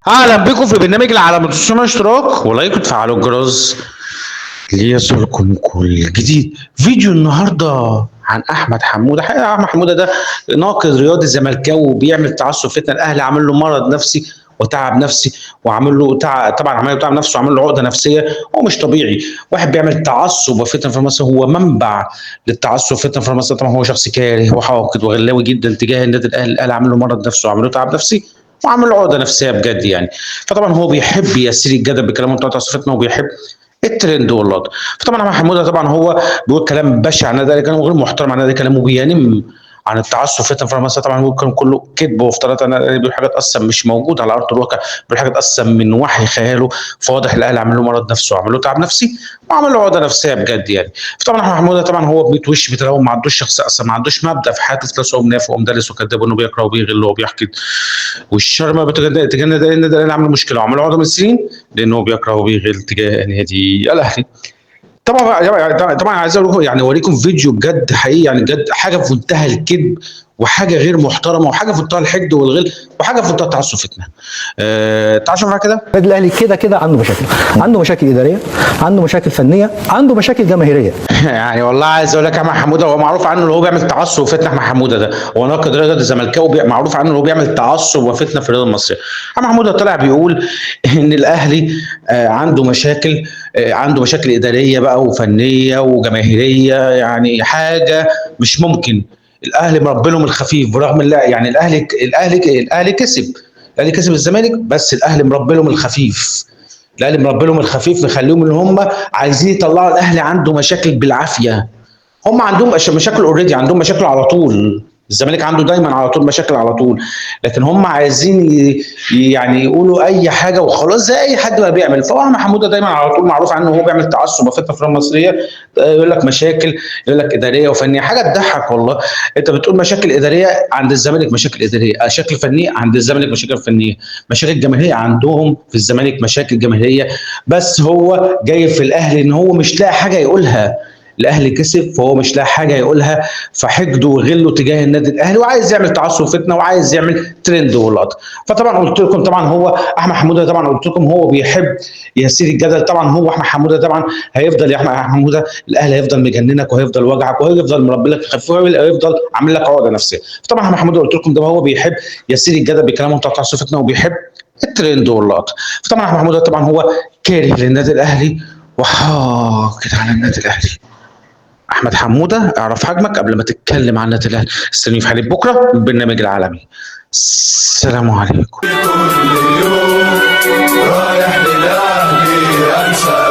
اهلا بكم في برنامج العالم، تدوسوا اشتراك ولايك وتفعلوا الجرس ليصلكم كل جديد. فيديو النهارده عن احمد حموده. حقيقة احمد حموده ده ناقد رياضي زملكاوي وبيعمل تعصب فتنه. الاهلي عامل له مرض نفسي وتعب نفسي وعامل له طبعا عمل له تعب نفسي وعامل له عقده نفسيه. هو مش طبيعي. واحد بيعمل تعصب وفتن في مصر، هو منبع للتعصب وفتن في مصر. طبعا هو شخص كاره وحاقد وغلاوي جدا تجاه النادي الاهلي. الاهلي عامل له مرض نفسي وعامل له تعب نفسي وعامل له عقده نفسيه بجد يعني. فطبعا هو بيحب يسير الجدل بكلامه بتاع تصفيتنا وبيحب الترند والله. فطبعا احمد حموده طبعا هو بيقول كلام بشع عن ده، كلام غير محترم عن ده، كلامه بينم عن التعصب فتن في مصر. طبعا هو كان كله كذب وافتراءات. انا بيقول حاجات اصلا مش موجوده على ارض الواقع، بيقول حاجات اصلا من وحي خياله. فواضح الاهلي عمل له مرض نفسي وعمل له تعب نفسي وعمل له عقده نفسيه بجد يعني. فطبعا احمد حموده طبعا هو بيتوش بتلاقيه ما عندوش شخصيه اصلا، ما عندوش مبدا في حياته. تلاقيه هو منافق ومدلس وكذاب وانه بيكره وبيغل وبيحقد. والشر ما بتجنن ده ان ده عامل مشكله وعمل عقده من السنين لانه هو بيكره وبيغل تجاه نادي الاهلي. طبعا عايز اقول لكم يعني اوريكم فيديو بجد حقيقي يعني بجد حاجه في منتهى الكذب وحاجه غير محترمه وحاجه في منتهى الحقد والغل وحاجه في منتهى التعصب فتنه. تعالوا معايا كده. النادي الاهلي كده عنده مشاكل، عنده مشاكل اداريه، عنده مشاكل فنيه، عنده مشاكل جماهيريه. يعني والله عايز اقول لك احمد حموده هو معروف عنه اللي هو بيعمل تعصب وفتنه. احمد حموده ده هو ناقد رياضي الزملكاوي، معروف عنه اللي هو بيعمل تعصب وفتنه في الرياضه المصريه. احمد حموده طلع بيقول ان الاهلي عنده مشاكل، عنده مشاكل اداريه بقى وفنيه وجماهيريه، يعني حاجه مش ممكن. الاهلي مربي لهم الخفيف برغم يعني الاهلي كسب. الاهلي كسب الزمالك بس الاهلي مربي لهم الخفيف. الاهلي مربي لهم الخفيف مخليهم ان هم عايزين يطلعوا الاهلي عنده مشاكل بالعافيه. هم عندهم مشاكل اوريدي، عندهم مشاكل على طول. الزمالك عنده دايما على طول مشاكل على طول، لكن هم عايزين يعني يقولوا اي حاجه وخلاص زي اي حد ما بيعمل. فهو احمد حموده دايما على طول معروف عنه هو بيعمل تعصب وفتنه في الكره المصريه. يقول لك مشاكل، يقول لك اداريه وفنيه، حاجه تضحك والله. انت بتقول مشاكل اداريه عند الزمالك، مشاكل اداريه، مشاكل فنيه عند الزمالك، مشاكل فنيه، مشاكل جماهيريه عندهم في الزمالك، مشاكل جماهيريه. بس هو جاي في الاهلي ان هو مش لاقي حاجه يقولها. الاهلي كسب فهو مش لاقي حاجه يقولها، فحقده وغله تجاه النادي الاهلي وعايز يعمل تعصب فتنه وعايز يعمل ترند ولقطه. فطبعا قلت لكم طبعا هو احمد حموده طبعا قلت لكم هو بيحب يسير الجدل. طبعا هو احمد حموده طبعا هيفضل يا احمد حموده الاهلي هيفضل مجننك وهيفضل وجعك وهيفضل مربي لك خفيف وهيفضل عامل لك عقده نفسيه. فطبعا احمد حموده قلت لكم ده هو بيحب يسير الجدل بكلامه بتاع تعصب فتنه وبيحب الترند واللقطه. فطبعا احمد حموده طبعا هو كاره للنادي الاهلي وحاقد على النادي الاهلي. احمد حموده اعرف حجمك قبل ما تتكلم عن النادي الاهلي. استنوني في حلقه بكره بالبرنامج العالمي. السلام عليكم. كل يوم رايح للاهلي انسى